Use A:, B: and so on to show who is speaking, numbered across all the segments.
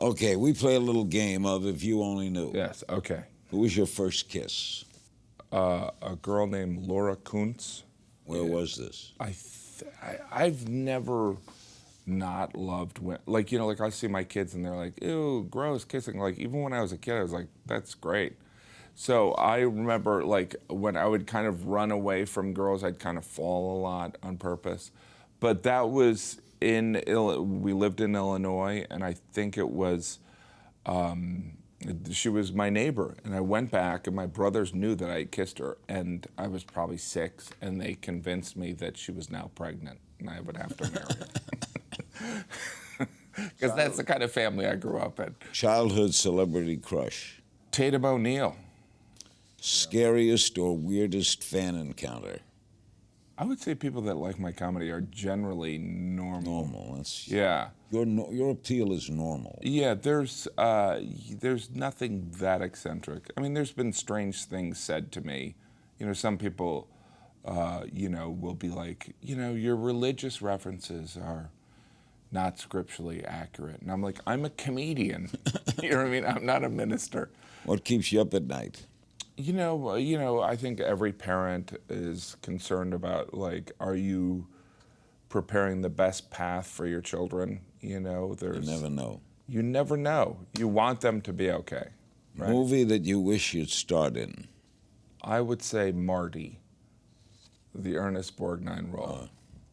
A: Okay, we play a little game of If You Only Knew.
B: Yes, okay.
A: Who was your first kiss?
B: A girl named Laura Kuntz.
A: Where was this?
B: I've never not loved women. Like, you know, like I see my kids and they're like, ew, gross, kissing. Like, even when I was a kid, I was like, that's great. So I remember, like, when I would kind of run away from girls, I'd kind of fall a lot on purpose. But that was we lived in Illinois, and I think it was, she was my neighbor. And I went back, and my brothers knew that I had kissed her, and I was probably 6, and they convinced me that she was now pregnant, and I would have to marry her. Because that's the kind of family I grew up in.
A: Childhood celebrity crush.
B: Tatum O'Neal.
A: Scariest or weirdest fan encounter?
B: I would say people that like my comedy are generally normal.
A: Normal. That's
B: Yeah.
A: Your appeal is normal.
B: Yeah. There's nothing that eccentric. I mean, there's been strange things said to me. You know, some people, you know, will be like, you know, your religious references are not scripturally accurate, and I'm like, I'm a comedian. You know what I mean? I'm not a minister.
A: What keeps you up at night?
B: You know, I think every parent is concerned about, like, are you preparing the best path for your children? You know,
A: You never know.
B: You never know. You want them to be okay. Right?
A: Movie that you wish you'd starred in?
B: I would say Marty, the Ernest Borgnine role.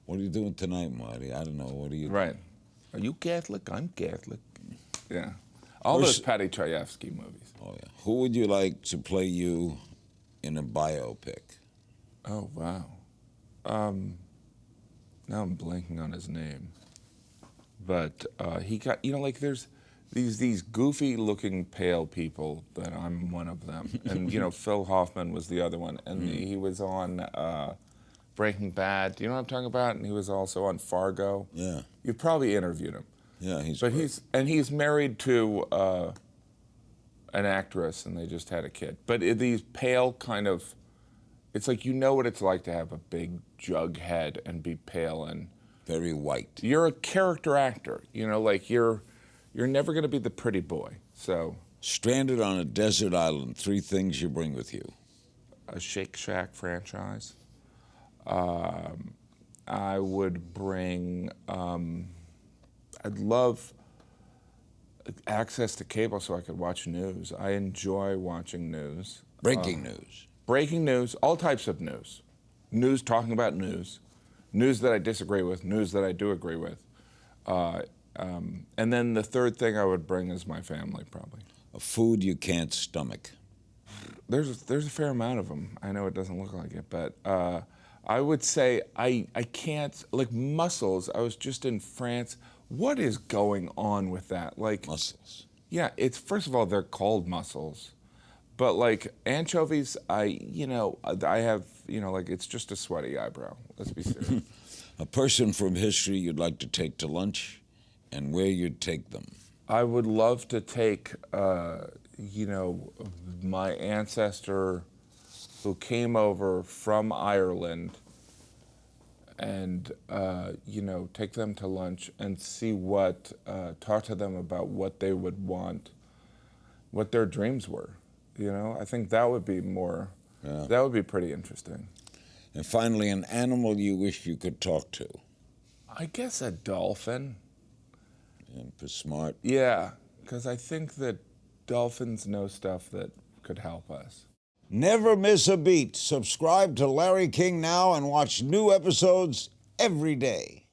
A: What are you doing tonight, Marty? I don't know. What are you
B: Right. Are you Catholic? I'm Catholic. Yeah. All those Patty Chayefsky movies.
A: Oh, yeah. Who would you like to play you in a biopic?
B: Oh, wow. Now I'm blanking on his name. But he got, you know, like there's these goofy-looking pale people that I'm one of them. And, you know, Phil Hoffman was the other one. And he was on Breaking Bad. Do you know what I'm talking about? And he was also on Fargo.
A: Yeah.
B: You've probably interviewed him.
A: Yeah, he's
B: But
A: great.
B: he's married to an actress, and they just had a kid. But these pale kind of, it's like you know what it's like to have a big jug head and be pale, and
A: Very white.
B: you're a character actor. You know, like you're never going to be the pretty boy. So
A: Stranded on a desert island, 3 things you bring with you.
B: a Shake Shack franchise. I would bring. I'd love access to cable so I could watch news. I enjoy watching news.
A: Breaking news.
B: Breaking news, all types of news. News talking about news. News that I disagree with, news that I do agree with. And then the third thing I would bring is my family, probably.
A: A food you can't stomach.
B: There's a fair amount of them. I know it doesn't look like it, but I would say I can't, like mussels, I was just in France. What is going on with that? Like
A: Mussels.
B: Yeah, it's, first of all, they're called mussels. But like anchovies, I have, you know, like it's just a sweaty eyebrow. Let's be serious.
A: A person from history you'd like to take to lunch and where you'd take them.
B: I would love to take, you know, my ancestor who came over from Ireland and, you know, take them to lunch and see talk to them about what they would want, what their dreams were. You know, I think that would be that would be pretty interesting.
A: And finally, an animal you wish you could talk to.
B: I guess a dolphin.
A: And smart.
B: Yeah, because I think that dolphins know stuff that could help us.
A: Never miss a beat. Subscribe to Larry King now and watch new episodes every day.